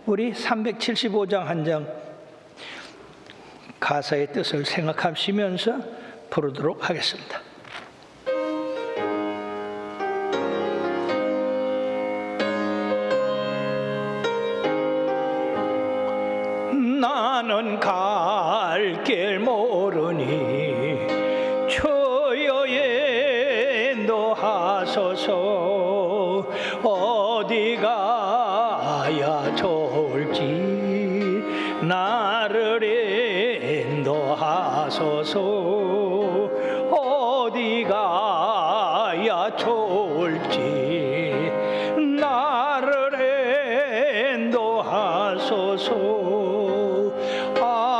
우리 375장 한 장 가사의 뜻을 생각하시면서 부르도록 하겠습니다. 나는 갈 길 모르니 주여 인도하소서. 어디 가야 좋을지 나를 인도하소서. 어디 가야 좋을지 나를 인도하소서.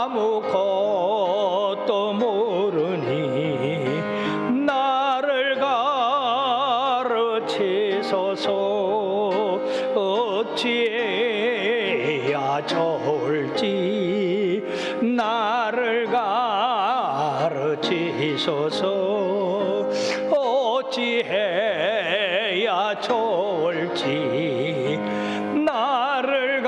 아무것도 모르니 나를 가르치소서. 어찌해야 좋을지 나를 가르치소서. 어찌해야 좋을지 나를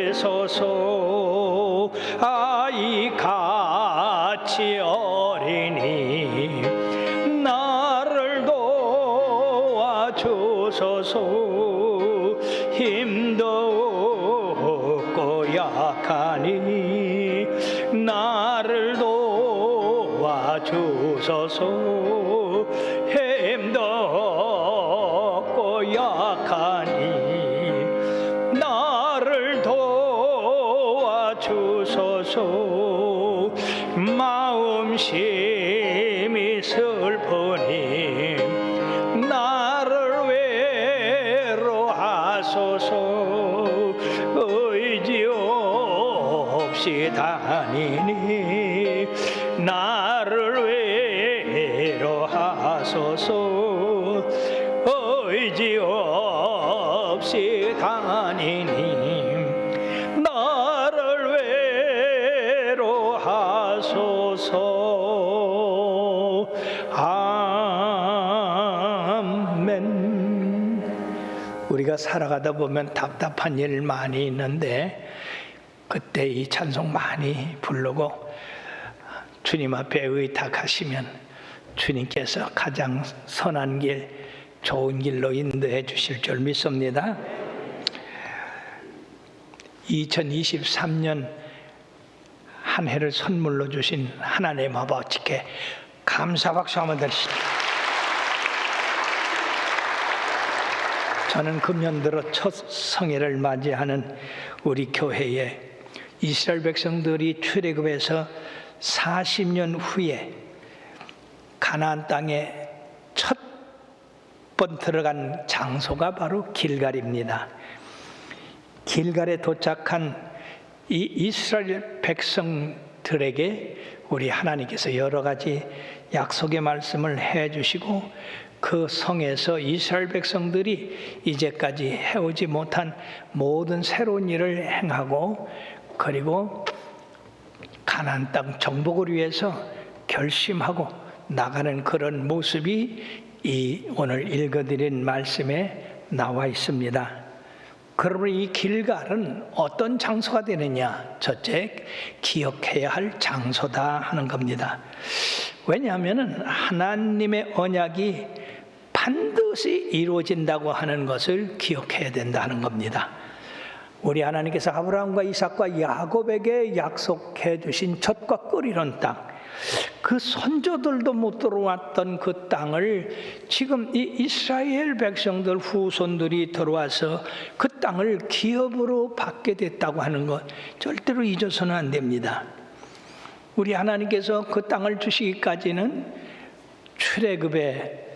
가르치소서. 아이 같이 어린이 나를 도와주소서. 힘도 없고 약하니 나를 도와주소서. 힘도 없고 약하니 나를 도와주소서. 마음심이 슬프니 나를 외로하소서. 의지 없이 다니니 나를 외로하소서. 의지 없이 다니니 나를 외로하소서. 아멘. 우리가 살아가다 보면 답답한 일 많이 있는데 그때 이 찬송 많이 부르고 주님 앞에 의탁하시면 주님께서 가장 선한 길, 좋은 길로 인도해 주실 줄 믿습니다. 2023년 한 해를 선물로 주신 하나님 아버지께 감사 박수 한번 드리십시오. 저는 금년 들어 첫 성회를 맞이하는 우리 교회에 이스라엘 백성들이 출애굽에서 40년 후에 가나안 땅에 첫 번 들어간 장소가 바로 길갈입니다. 길갈에 도착한 이 이스라엘 백성들에게 우리 하나님께서 여러 가지 약속의 말씀을 해주시고 그 성에서 이스라엘 백성들이 이제까지 해오지 못한 모든 새로운 일을 행하고 그리고 가나안 땅 정복을 위해서 결심하고 나가는 그런 모습이 이 오늘 읽어드린 말씀에 나와 있습니다. 그러므로 이 길갈은 어떤 장소가 되느냐? 첫째, 기억해야 할 장소다 하는 겁니다. 왜냐하면 하나님의 언약이 반드시 이루어진다고 하는 것을 기억해야 된다는 겁니다. 우리 하나님께서 아브라함과 이삭과 야곱에게 약속해 주신 젖과 꿀 이런 땅, 그 선조들도 못 들어왔던 그 땅을 지금 이 이스라엘 백성들 후손들이 들어와서 그 땅을 기업으로 받게 됐다고 하는 것 절대로 잊어서는 안 됩니다. 우리 하나님께서 그 땅을 주시기까지는 출애굽에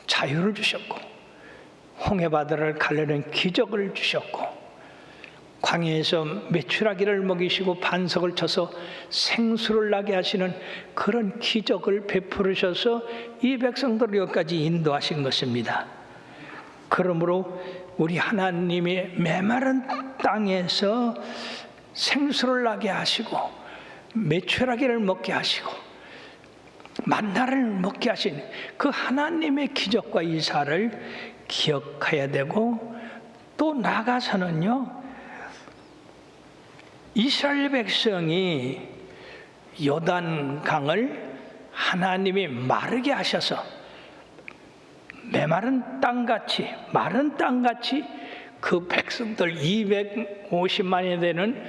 자유를 주셨고 홍해바다를 가르는 기적을 주셨고 광야에서 메추라기를 먹이시고 반석을 쳐서 생수를 나게 하시는 그런 기적을 베푸르셔서 이 백성들을 여기까지 인도하신 것입니다. 그러므로 우리 하나님이 메마른 땅에서 생수를 나게 하시고 메추라기를 먹게 하시고 만나를 먹게 하신 그 하나님의 기적과 이사를 기억해야 되고 또 나가서는요, 이스라엘 백성이 요단강을 하나님이 마르게 하셔서 메마른 땅같이, 마른 땅같이 그 백성들 250만이 되는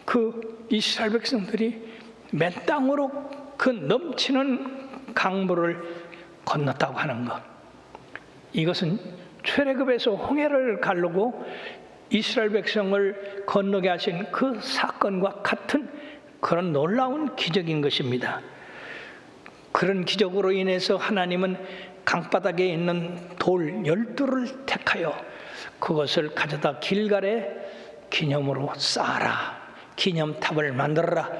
그 이스라엘 백성들이 맨 땅으로 그 넘치는 강물을 건넜다고 하는 것. 이것은 출애굽에서 홍해를 가르고 이스라엘 백성을 건너게 하신 그 사건과 같은 그런 놀라운 기적인 것입니다. 그런 기적으로 인해서 하나님은 강바닥에 있는 돌 12를 택하여 그것을 가져다 길갈에 기념으로 쌓아라, 기념탑을 만들어라.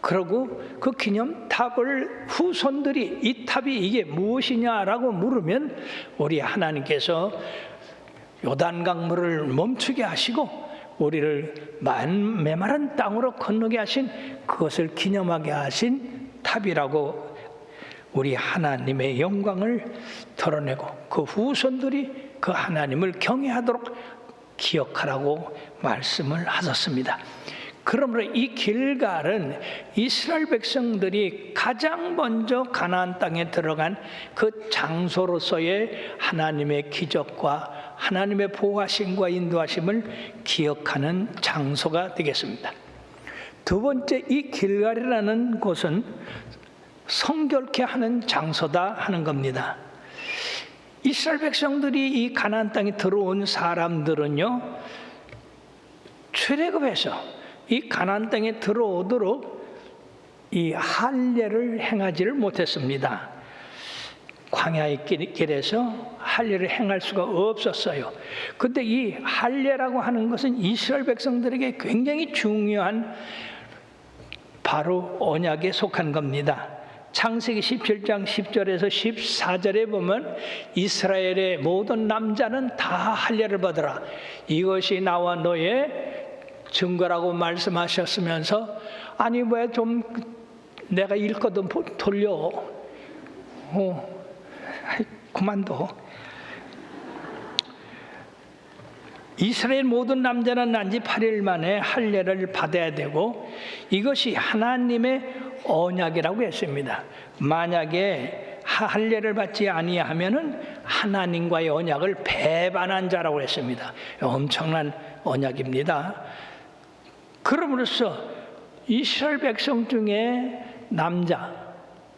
그러고 그 기념탑을 후손들이 이 탑이 이게 무엇이냐라고 물으면 우리 하나님께서 요단강물을 멈추게 하시고 우리를 메마른 땅으로 건너게 하신 그것을 기념하게 하신 탑이라고 우리 하나님의 영광을 드러내고 그 후손들이 그 하나님을 경외하도록 기억하라고 말씀을 하셨습니다. 그러므로 이 길갈은 이스라엘 백성들이 가장 먼저 가나안 땅에 들어간 그 장소로서의 하나님의 기적과 하나님의 보호하심과 인도하심을 기억하는 장소가 되겠습니다. 두 번째, 이 길갈이라는 곳은 성결케 하는 장소다 하는 겁니다. 이스라엘 백성들이 이 가나안 땅에 들어온 사람들은요, 출애굽에서 이 가나안 땅에 들어오도록 이 할례를 행하지를 못했습니다. 광야의 길에서 할례를 행할 수가 없었어요. 근데 이 할례라고 하는 것은 이스라엘 백성들에게 굉장히 중요한 바로 언약에 속한 겁니다. 창세기 17장 10절에서 14절에 보면 이스라엘의 모든 남자는 다 할례를 받으라. 이것이 나와 너의 증거라고 말씀하셨으면서 아니 왜 좀 내가 읽거든 돌려. 그만둬. 이스라엘 모든 남자는 난지 8일 만에 할례를 받아야 되고 이것이 하나님의 언약이라고 했습니다. 만약에 할례를 받지 아니하면은 하나님과의 언약을 배반한 자라고 했습니다. 엄청난 언약입니다. 그럼으로써 이스라엘 백성 중에 남자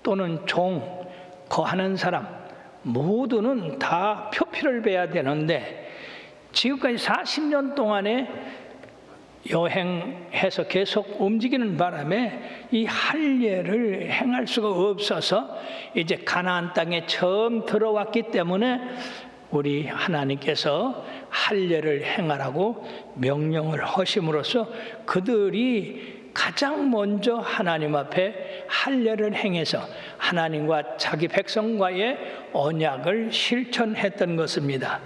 또는 종, 거하는 사람 모두는 다 표피를 베야 되는데 지금까지 40년 동안에 여행해서 계속 움직이는 바람에 이 할례를 행할 수가 없어서 이제 가나안 땅에 처음 들어왔기 때문에 우리 하나님께서 할례를 행하라고 명령을 하심으로써 그들이 가장 먼저 하나님 앞에 할례를 행해서 하나님과 자기 백성과의 언약을 실천했던 것입니다.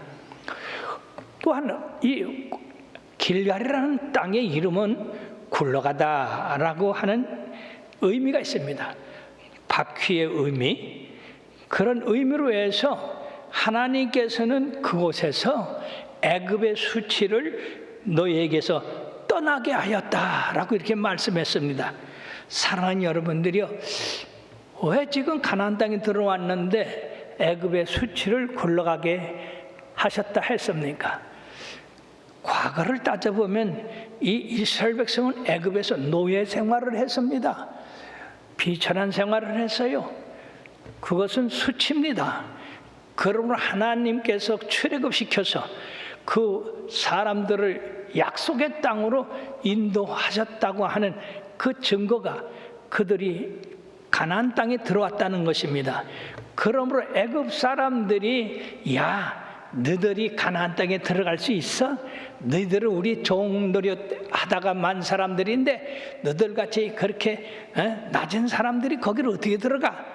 또한 이 길갈이라는 땅의 이름은 굴러가다라고 하는 의미가 있습니다. 바퀴의 의미, 그런 의미로 해서 하나님께서는 그곳에서 애굽의 수치를 너희에게서 떠나게 하였다라고 이렇게 말씀했습니다. 사랑하는 여러분들이요, 왜 지금 가나안 땅에 들어왔는데 애굽의 수치를 굴러가게 하셨다 했습니까? 과거를 따져보면 이 이스라엘 백성은 애굽에서 노예 생활을 했습니다. 비천한 생활을 했어요. 그것은 수치입니다. 그러므로 하나님께서 출애굽시켜서 그 사람들을 약속의 땅으로 인도하셨다고 하는 그 증거가 그들이 가나안 땅에 들어왔다는 것입니다. 그러므로 애굽 사람들이 너희들이 가나안 땅에 들어갈 수 있어? 너희들은 우리 종노릇 하다가 만 사람들인데 너희들같이 그렇게 낮은 사람들이 거기를 어떻게 들어가?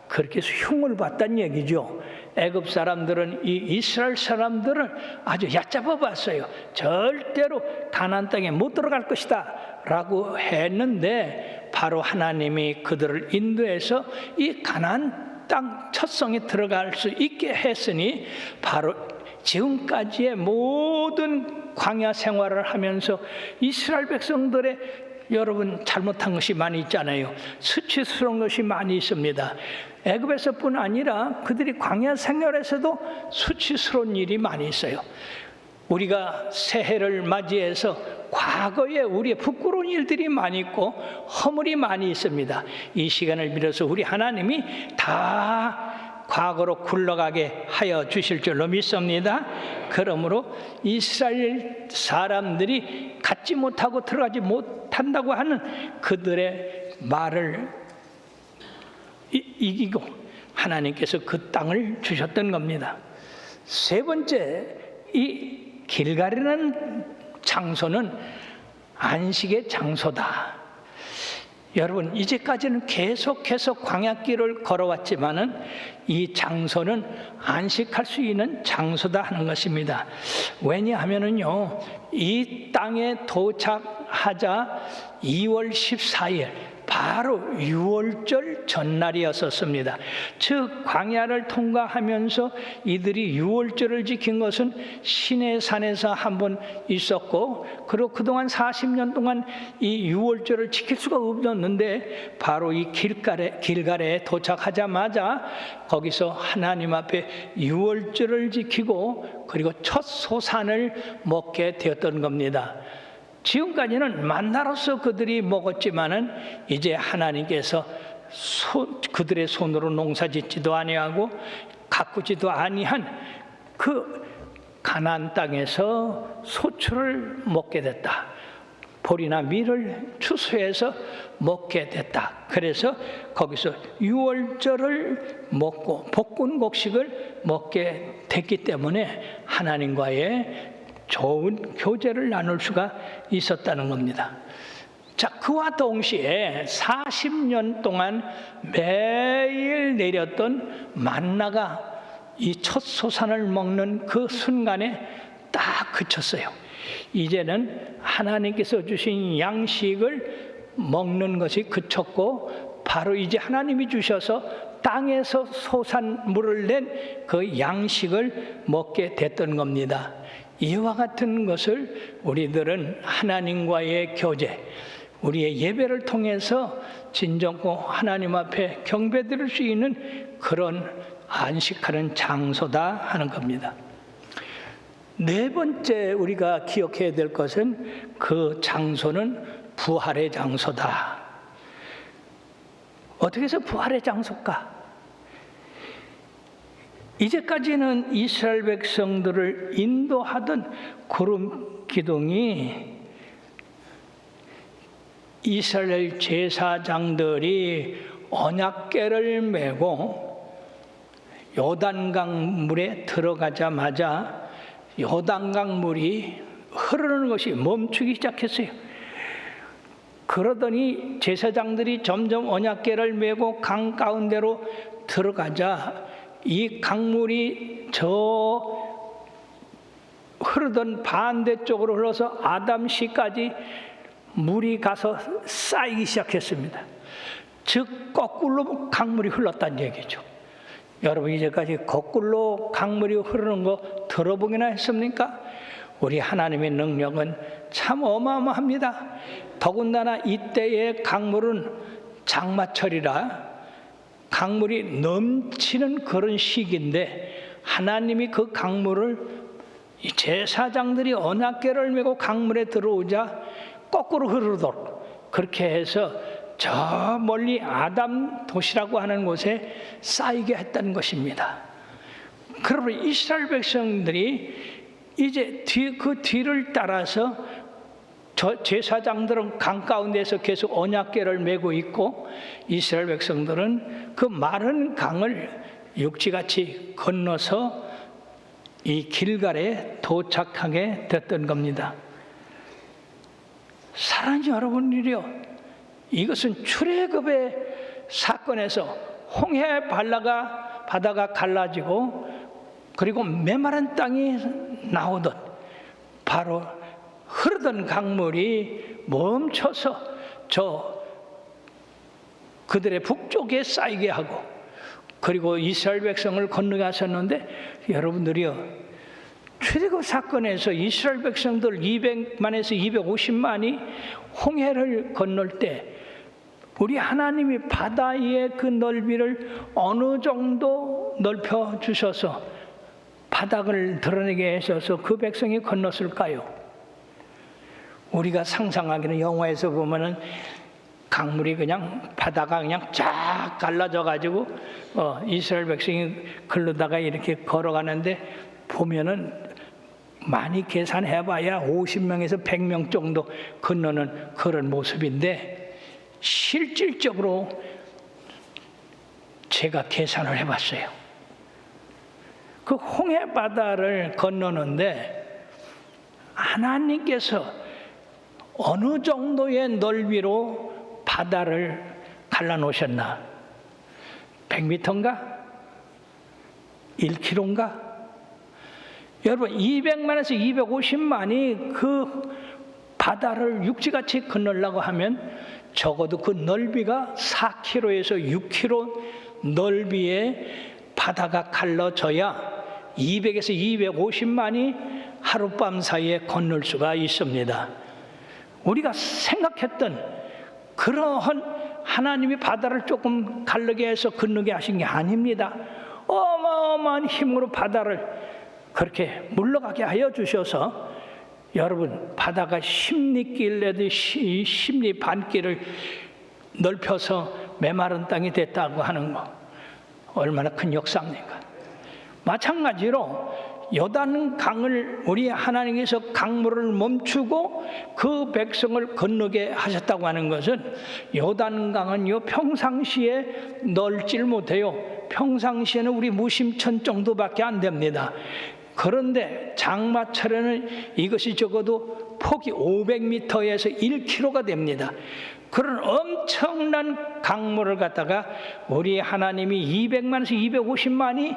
그렇게 해서 흉을 봤다는 얘기죠. 애굽 사람들은 이 이스라엘 사람들을 아주 얕잡아 봤어요. 절대로 가나안 땅에 못 들어갈 것이다 라고 했는데 바로 하나님이 그들을 인도해서 이 가나안 땅 첫 성에 들어갈 수 있게 했으니 바로 지금까지의 모든 광야 생활을 하면서 이스라엘 백성들의 여러분 잘못한 것이 많이 있잖아요. 수치스러운 것이 많이 있습니다. 애굽에서뿐 아니라 그들이 광야 생활에서도 수치스러운 일이 많이 있어요. 우리가 새해를 맞이해서 과거에 우리의 부끄러운 일들이 많이 있고 허물이 많이 있습니다. 이 시간을 빌어서 우리 하나님이 다 과거로 굴러가게 하여 주실 줄로 믿습니다. 그러므로 이스라엘 사람들이 갖지 못하고 들어가지 못한다고 하는 그들의 말을 이기고 하나님께서 그 땅을 주셨던 겁니다. 세 번째, 이 길갈이라는 장소는 안식의 장소다. 여러분, 이제까지는 계속해서 광야길을 걸어왔지만은 이 장소는 안식할 수 있는 장소다 하는 것입니다. 왜냐하면은요, 이 땅에 도착하자 2월 14일 바로 6월절 전날이었었습니다. 즉 광야를 통과하면서 이들이 6월절을 지킨 것은 시내산에서 한번 있었고, 그리고 그동안 40년 동안 이 6월절을 지킬 수가 없었는데 바로 이 길갈에 도착하자마자 거기서 하나님 앞에 6월절을 지키고 그리고 첫 소산을 먹게 되었던 겁니다. 지금까지는 만나로서 그들이 먹었지만은 이제 하나님께서 그들의 손으로 농사짓지도 아니하고 가꾸지도 아니한 그 가나안 땅에서 소출을 먹게 됐다. 보리나 밀을 추수해서 먹게 됐다. 그래서 거기서 유월절을 먹고 볶은 곡식을 먹게 됐기 때문에 하나님과의 좋은 교제를 나눌 수가 있었다는 겁니다. 자, 그와 동시에 40년 동안 매일 내렸던 만나가 이 첫 소산을 먹는 그 순간에 딱 그쳤어요. 이제는 하나님께서 주신 양식을 먹는 것이 그쳤고 바로 이제 하나님이 주셔서 땅에서 소산물을 낸 그 양식을 먹게 됐던 겁니다. 이와 같은 것을 우리들은 하나님과의 교제, 우리의 예배를 통해서 진정고 하나님 앞에 경배드릴 수 있는 그런 안식하는 장소다 하는 겁니다. 네 번째 우리가 기억해야 될 것은 그 장소는 부활의 장소다. 어떻게 해서 부활의 장소일까? 이제까지는 이스라엘 백성들을 인도하던 구름 기둥이 이스라엘 제사장들이 언약궤를 메고 요단강 물에 들어가자마자 요단강 물이 흐르는 것이 멈추기 시작했어요. 그러더니 제사장들이 점점 언약궤를 메고 강 가운데로 들어가자 이 강물이 저 흐르던 반대쪽으로 흘러서 아담시까지 물이 가서 쌓이기 시작했습니다. 즉 거꾸로 강물이 흘렀다는 얘기죠. 여러분, 이제까지 거꾸로 강물이 흐르는 거 들어보기나 했습니까? 우리 하나님의 능력은 참 어마어마합니다. 더군다나 이때의 강물은 장마철이라 강물이 넘치는 그런 시기인데 하나님이 그 강물을 제사장들이 언약궤를 메고 강물에 들어오자 거꾸로 흐르도록 그렇게 해서 저 멀리 아담 도시라고 하는 곳에 쌓이게 했다는 것입니다. 그러므로 이스라엘 백성들이 이제 그 뒤를 따라서 저 제사장들은 강 가운데에서 계속 언약궤를 메고 있고 이스라엘 백성들은 그 마른 강을 육지같이 건너서 이 길갈에 도착하게 됐던 겁니다. 사랑하는 여러분들이요, 이것은 출애굽의 사건에서 홍해 바다가 갈라지고 그리고 메마른 땅이 나오던 바로 흐르던 강물이 멈춰서 저 그들의 북쪽에 쌓이게 하고 그리고 이스라엘 백성을 건너가셨는데 여러분들이요, 출애굽 사건에서 이스라엘 백성들 200만에서 250만이 홍해를 건널 때 우리 하나님이 바다의 그 넓이를 어느 정도 넓혀 주셔서 바닥을 드러내게 하셔서 그 백성이 건넜을까요? 우리가 상상하기는 영화에서 보면은 강물이 그냥 바다가 그냥 쫙 갈라져 가지고 이스라엘 백성이 걸르다가 이렇게 걸어가는데 보면은 많이 계산해봐야 50명에서 100명 정도 건너는 그런 모습인데, 실질적으로 제가 계산을 해봤어요. 그 홍해 바다를 건너는데 하나님께서 어느 정도의 넓이로 바다를 갈라놓으셨나? 100m인가? 1km인가? 여러분, 200만에서 250만이 그 바다를 육지같이 건너려고 하면 적어도 그 넓이가 4km에서 6km 넓이의 바다가 갈라져야 200에서 250만이 하룻밤 사이에 건널 수가 있습니다. 우리가 생각했던 그러한 하나님이 바다를 조금 갈르게 해서 건너게 하신 게 아닙니다. 어마어마한 힘으로 바다를 그렇게 물러가게 하여 주셔서, 여러분, 바다가 십리길 내듯이 십리 반길을 넓혀서 메마른 땅이 됐다고 하는 거 얼마나 큰 역사입니까? 마찬가지로 요단강을 우리 하나님께서 강물을 멈추고 그 백성을 건너게 하셨다고 하는 것은, 요단강은요 평상시에 넓질 못해요. 평상시에는 우리 무심천 정도밖에 안 됩니다. 그런데 장마철에는 이것이 적어도 폭이 500m에서 1km가 됩니다. 그런 엄청난 강물을 갖다가 우리 하나님이 200만에서 250만이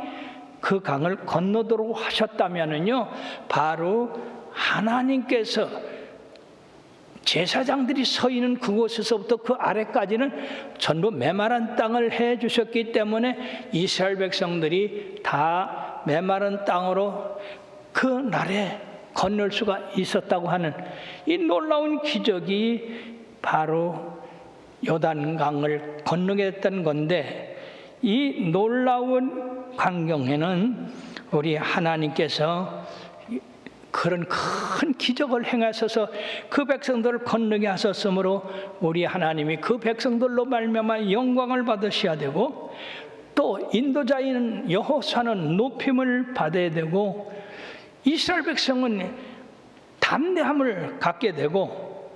그 강을 건너도록 하셨다면은요, 바로 하나님께서 제사장들이 서 있는 그곳에서부터 그 아래까지는 전부 메마른 땅을 해 주셨기 때문에 이스라엘 백성들이 다 메마른 땅으로 그 날에 건널 수가 있었다고 하는 이 놀라운 기적이 바로 요단강을 건너게 됐던 건데, 이 놀라운 광경에는 우리 하나님께서 그런 큰 기적을 행하셔서 그 백성들을 건너게 하셨으므로 우리 하나님이 그 백성들로 말미암아 영광을 받으셔야 되고, 또 인도자인 여호수아는 높임을 받아야 되고, 이스라엘 백성은 담대함을 갖게 되고,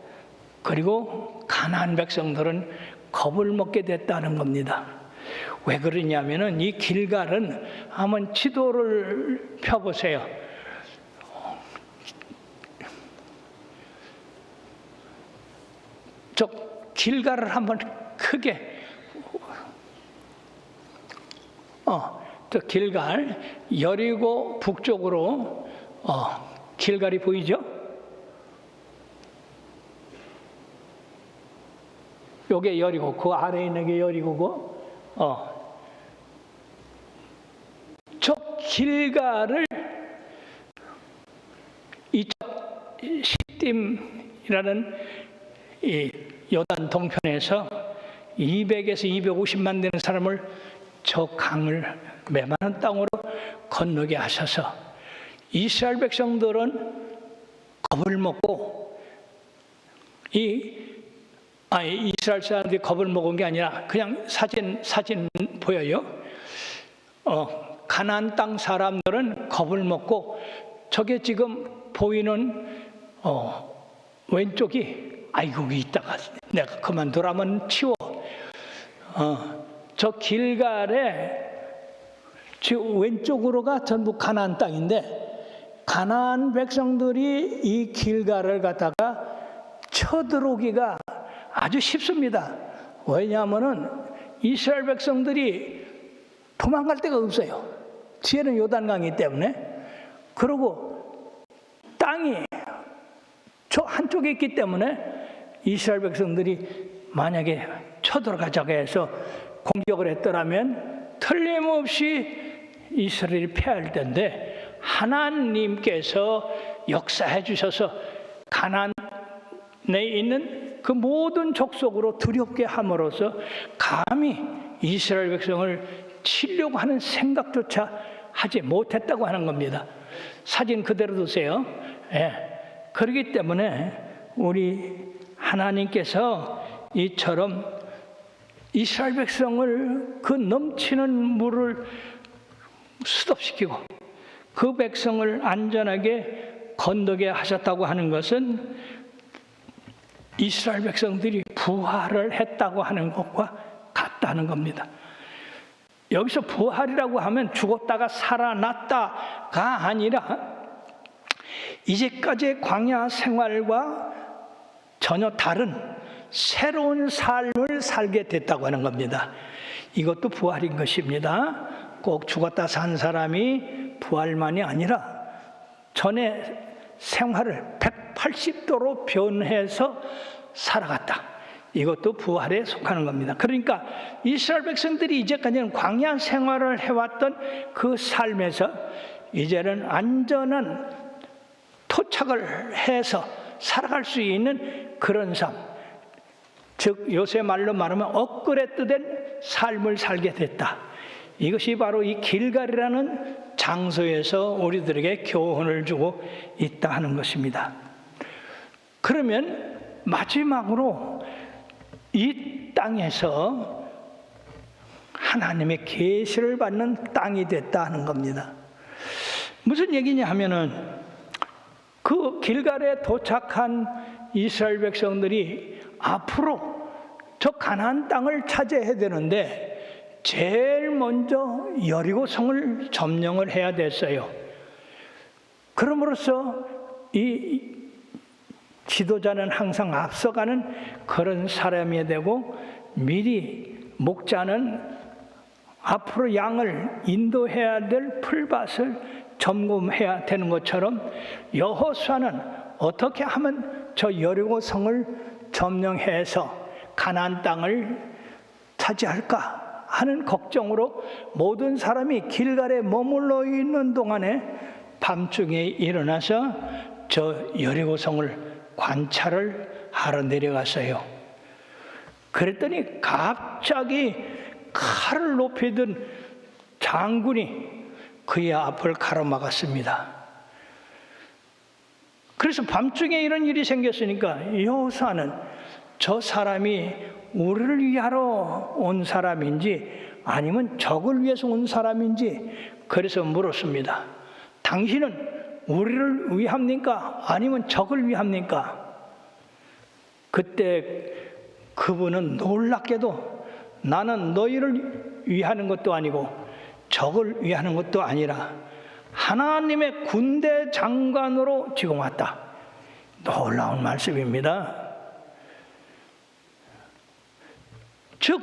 그리고 가나안 백성들은 겁을 먹게 됐다는 겁니다. 왜 그러냐면은 이 길갈은 한번 지도를 펴보세요. 저 길갈을 한번 크게, 저 길갈, 여리고 북쪽으로 길갈이 보이죠? 요게 여리고, 그 아래에 있는 게 여리고고, 저 길갈을 이쪽 시딤이라는 이 요단 동편에서 200에서 250만 되는 사람을 저 강을 메마른 땅으로 건너게 하셔서 이스라엘 백성들은 겁을 먹고, 이스라엘 사람들이 겁을 먹은 게 아니라 그냥 사진 보여요. 가나안 땅 사람들은 겁을 먹고, 저게 지금 보이는 왼쪽이, 아이고 이따가 내가 그만두라면 치워. 저 길갈에 지금 왼쪽으로가 전부 가나안 땅인데, 가나안 백성들이 이 길갈을 갖다가 쳐들어오기가 아주 쉽습니다. 왜냐하면은 이스라엘 백성들이 도망갈 데가 없어요. 뒤에는 요단강이기 때문에. 그리고 땅이 저 한쪽에 있기 때문에 이스라엘 백성들이 만약에 쳐들어가자고 해서 공격을 했더라면 틀림없이 이스라엘이 패할 텐데, 하나님께서 역사해 주셔서 가나안에 있는 그 모든 족속으로 두렵게 함으로써 감히 이스라엘 백성을 치려고 하는 생각조차 하지 못했다고 하는 겁니다. 사진 그대로 두세요. 예. 그렇기 때문에 우리 하나님께서 이처럼 이스라엘 백성을 그 넘치는 물을 스톱시키고 그 백성을 안전하게 건너게 하셨다고 하는 것은 이스라엘 백성들이 부활을 했다고 하는 것과 같다는 겁니다. 여기서 부활이라고 하면 죽었다가 살아났다가 아니라 이제까지의 광야 생활과 전혀 다른 새로운 삶을 살게 됐다고 하는 겁니다. 이것도 부활인 것입니다. 꼭 죽었다 산 사람이 부활만이 아니라 전에 생활을 180도로 변해서 살아갔다. 이것도 부활에 속하는 겁니다. 그러니까 이스라엘 백성들이 이제까지는 광야 생활을 해왔던 그 삶에서 이제는 안전한 토착을 해서 살아갈 수 있는 그런 삶, 즉 요새 말로 말하면 업그레이드된 삶을 살게 됐다. 이것이 바로 이 길갈이라는 장소에서 우리들에게 교훈을 주고 있다 하는 것입니다. 그러면 마지막으로 이 땅에서 하나님의 계시를 받는 땅이 됐다 하는 겁니다. 무슨 얘기냐 하면은 그 길갈에 도착한 이스라엘 백성들이 앞으로 저 가나안 땅을 차지해야 되는데 제일 먼저 여리고성을 점령을 해야 됐어요. 그럼으로써 이 지도자는 항상 앞서가는 그런 사람이 되고 미리 목자는 앞으로 양을 인도해야 될 풀밭을 점검해야 되는 것처럼 여호수아는 어떻게 하면 저 여리고성을 점령해서 가나안 땅을 차지할까 하는 걱정으로 모든 사람이 길갈에 머물러 있는 동안에 밤중에 일어나서 저 여리고성을 관찰을 하러 내려갔어요. 그랬더니 갑자기 칼을 높이 든 장군이 그의 앞을 가로막았습니다. 그래서 밤중에 이런 일이 생겼으니까 여호수아는 저 사람이 우리를 위하러 온 사람인지 아니면 적을 위해서 온 사람인지 그래서 물었습니다. 당신은 우리를 위합니까? 아니면 적을 위합니까? 그때 그분은 놀랍게도 나는 너희를 위하는 것도 아니고 적을 위하는 것도 아니라 하나님의 군대 장관으로 지금 왔다. 놀라운 말씀입니다. 즉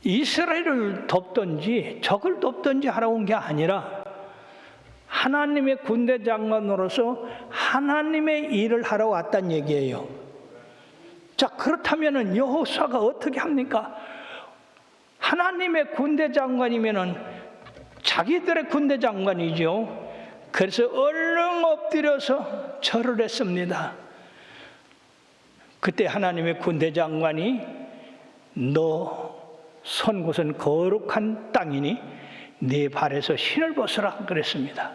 이스라엘을 돕든지 적을 돕든지 하러 온 게 아니라 하나님의 군대 장관으로서 하나님의 일을 하러 왔다는 얘기예요. 자, 그렇다면 여호수아가 어떻게 합니까? 하나님의 군대 장관이면은 자기들의 군대 장관이죠. 그래서 얼른 엎드려서 절을 했습니다. 그때 하나님의 군대 장관이 너 선 곳은 거룩한 땅이니 네 발에서 신을 벗으라 그랬습니다.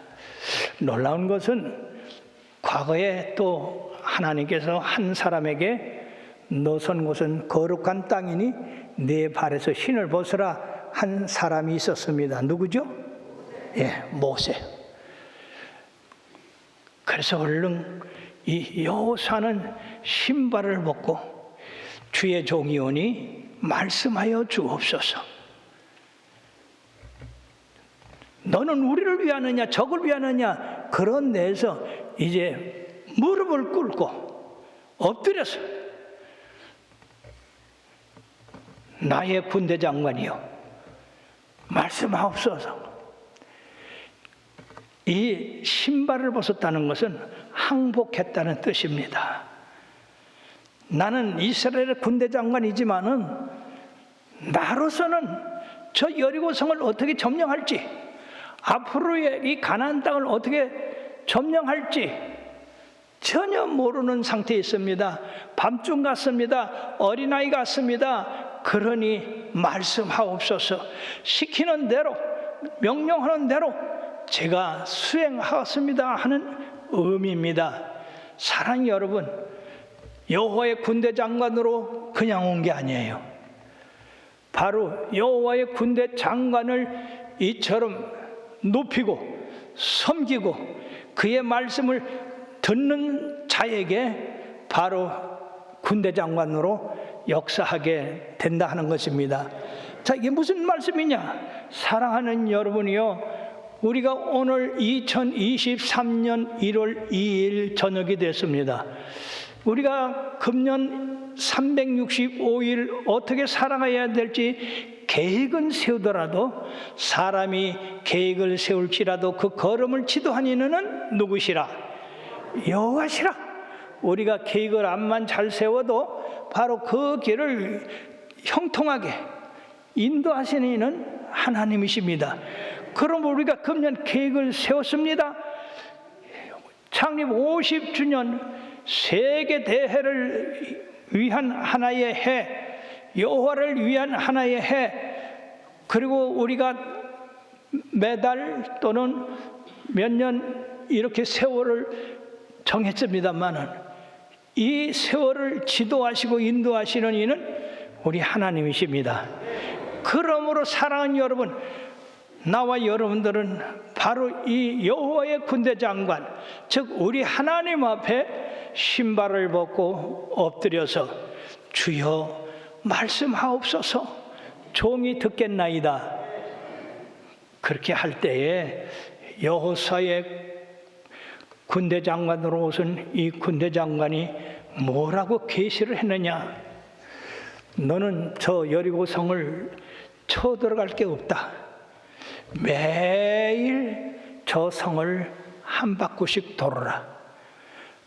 놀라운 것은 과거에 또 하나님께서 한 사람에게 너 선 곳은 거룩한 땅이니 네 발에서 신을 벗으라 한 사람이 있었습니다. 누구죠? 예, 모세. 그래서 얼른 이 여호수아는 신발을 벗고 주의 종이 오니 말씀하여 주옵소서. 너는 우리를 위하느냐 적을 위하느냐 그런 데에서 이제 무릎을 꿇고 엎드려서 나의 군대 장관이여 말씀하옵소서. 이 신발을 벗었다는 것은 항복했다는 뜻입니다. 나는 이스라엘의 군대 장관이지만은 나로서는 저 여리고성을 어떻게 점령할지 앞으로의 이 가나안 땅을 어떻게 점령할지 전혀 모르는 상태에 있습니다. 밤중 같습니다. 어린아이 같습니다. 그러니 말씀하옵소서. 시키는 대로, 명령하는 대로 제가 수행하겠습니다 하는 의미입니다. 사랑하는 여러분, 여호와의 군대 장관으로 그냥 온 게 아니에요. 바로 여호와의 군대 장관을 이처럼 높이고 섬기고 그의 말씀을 듣는 자에게 바로 군대 장관으로 역사하게 된다 하는 것입니다. 자, 이게 무슨 말씀이냐? 사랑하는 여러분이요, 우리가 오늘 2023년 1월 2일 저녁이 됐습니다. 우리가 금년 365일 어떻게 살아가야 될지 계획은 세우더라도 사람이 계획을 세울지라도 그 걸음을 지도한 이는 누구시라? 여호와시라. 우리가 계획을 암만 잘 세워도 바로 그 길을 형통하게 인도하시는 이는 하나님이십니다. 그럼 우리가 금년 계획을 세웠습니다. 창립 50주년 세계 대회를 위한 하나의 해, 여호와를 위한 하나의 해, 그리고 우리가 매달 또는 몇 년 이렇게 세월을 정했습니다만은 이 세월을 지도하시고 인도하시는 이는 우리 하나님이십니다. 그러므로 사랑하는 여러분, 나와 여러분들은 바로 이 여호와의 군대 장관, 즉 우리 하나님 앞에 신발을 벗고 엎드려서 주여 말씀하옵소서, 종이 듣겠나이다. 그렇게 할 때에 여호사의 군대 장관으로 오신 이 군대 장관이 뭐라고 계시를 했느냐? 너는 저 여리고성을 쳐들어갈 게 없다. 매일 저 성을 한 바퀴씩 돌아라.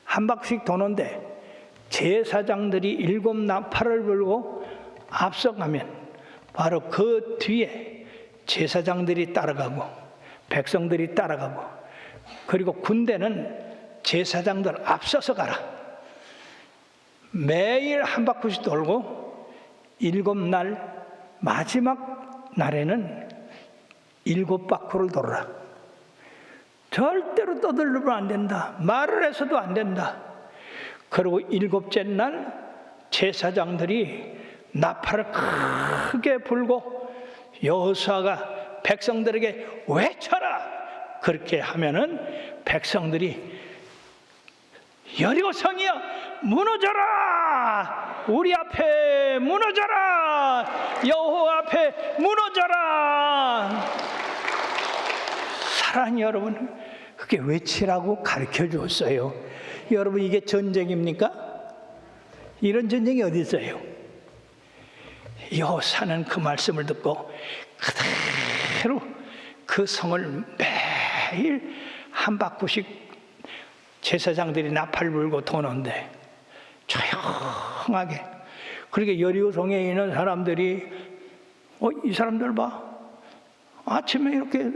한 바퀴씩 도는데 제사장들이 7 나팔을 불고 앞서가면 바로 그 뒤에 제사장들이 따라가고 백성들이 따라가고, 그리고 군대는 제사장들 앞서서 가라. 매일 한 바퀴씩 돌고 7날 마지막 날에는 7바퀴를 돌아라. 절대로 떠들면 안 된다. 말을 해서도 안 된다. 그리고 7째 날 제사장들이 나팔을 크게 불고 여호수아가 백성들에게 외쳐라. 그렇게 하면은 백성들이 여리고성이여 무너져라. 우리 앞에 무너져라. 여호와 앞에 무너져라. 사랑하는 여러분, 그게 외치라고 가르쳐 줬어요. 여러분, 이게 전쟁입니까? 이런 전쟁이 어디 있어요? 여호사는 그 말씀을 듣고 그대로 그 성을 매일 한 바퀴씩 제사장들이 나팔 불고 도는데 조용하게, 그렇게 여리고성에 있는 사람들이 이 사람들 봐, 아침에 이렇게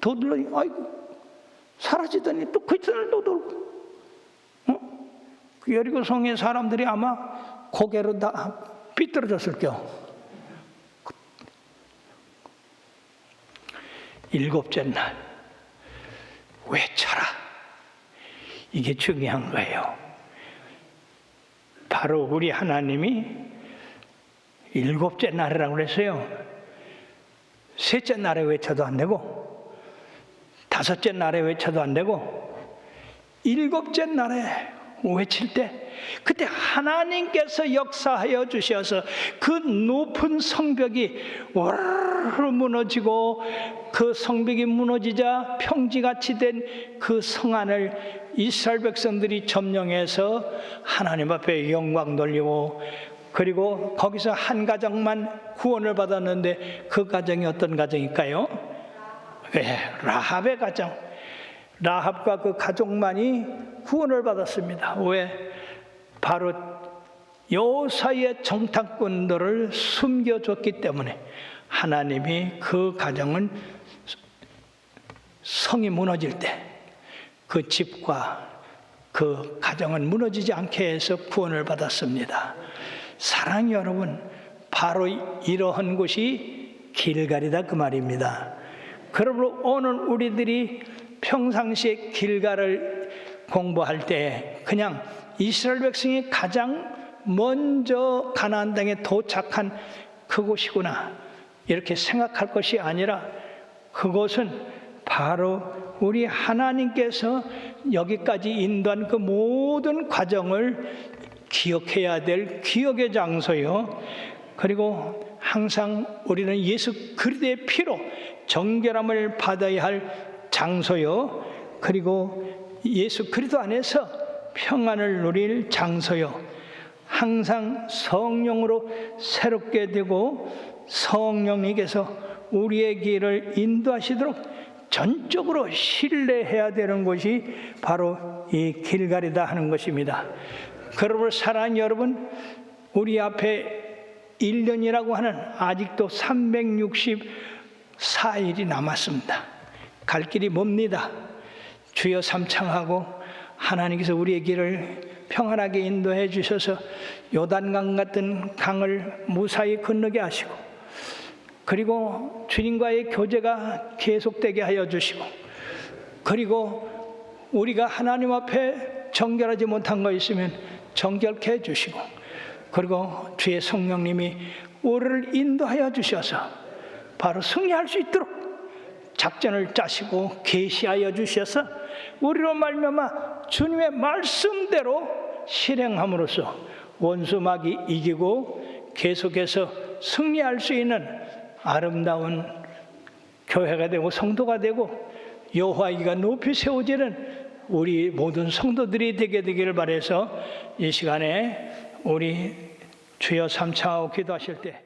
도들더니 아이고 사라지더니 또 그 이틀 또 돌고, 그 여리고성의 사람들이 아마 고개로 다 삐뚤어졌을 겨. 7째 날 외쳐라. 이게 중요한 거예요. 바로 우리 하나님이 7째 날이라고 그랬어요. 3째 날에 외쳐도 안 되고 5째 날에 외쳐도 안 되고 7째 날에 외칠 때 그때 하나님께서 역사하여 주셔서 그 높은 성벽이 와르르 무너지고 그 성벽이 무너지자 평지같이 된 그 성안을 이스라엘 백성들이 점령해서 하나님 앞에 영광 돌리고, 그리고 거기서 한 가정만 구원을 받았는데 그 가정이 어떤 가정일까요? 라합의 가정. 라합과 그 가족만이 구원을 받았습니다. 왜? 바로 여호사의 정탐꾼들을 숨겨줬기 때문에 하나님이 그 가정은 성이 무너질 때 그 집과 그 가정은 무너지지 않게 해서 구원을 받았습니다. 사랑하는 여러분, 바로 이러한 곳이 길갈이다 그 말입니다. 그러므로 오늘 우리들이 평상시에 길갈을 공부할 때 그냥 이스라엘 백성이 가장 먼저 가나안 땅에 도착한 그곳이구나 이렇게 생각할 것이 아니라, 그곳은 바로 우리 하나님께서 여기까지 인도한 그 모든 과정을 기억해야 될 기억의 장소요, 그리고 항상 우리는 예수 그리스도의 피로 정결함을 받아야 할 장소요, 그리고 예수 그리스도 안에서 평안을 누릴 장소요, 항상 성령으로 새롭게 되고 성령님께서 우리의 길을 인도하시도록 전적으로 신뢰해야 되는 곳이 바로 이 길갈이다 하는 것입니다. 그러므로 사랑하는 여러분, 우리 앞에 1년이라고 하는 아직도 364일이 남았습니다. 갈 길이 멉니다. 주여 삼창하고 하나님께서 우리의 길을 평안하게 인도해 주셔서 요단강 같은 강을 무사히 건너게 하시고, 그리고 주님과의 교제가 계속되게 하여 주시고, 그리고 우리가 하나님 앞에 정결하지 못한 거 있으면 정결케 해 주시고, 그리고 주의 성령님이 우리를 인도하여 주셔서 바로 승리할 수 있도록 작전을 짜시고 계시하여 주셔서 우리로 말미암아 주님의 말씀대로 실행함으로써 원수마귀 이기고 계속해서 승리할 수 있는 아름다운 교회가 되고 성도가 되고 여호와가 높이 세워지는 우리 모든 성도들이 되게 되기를 바라서 이 시간에 우리 주여 삼창하고 기도하실 때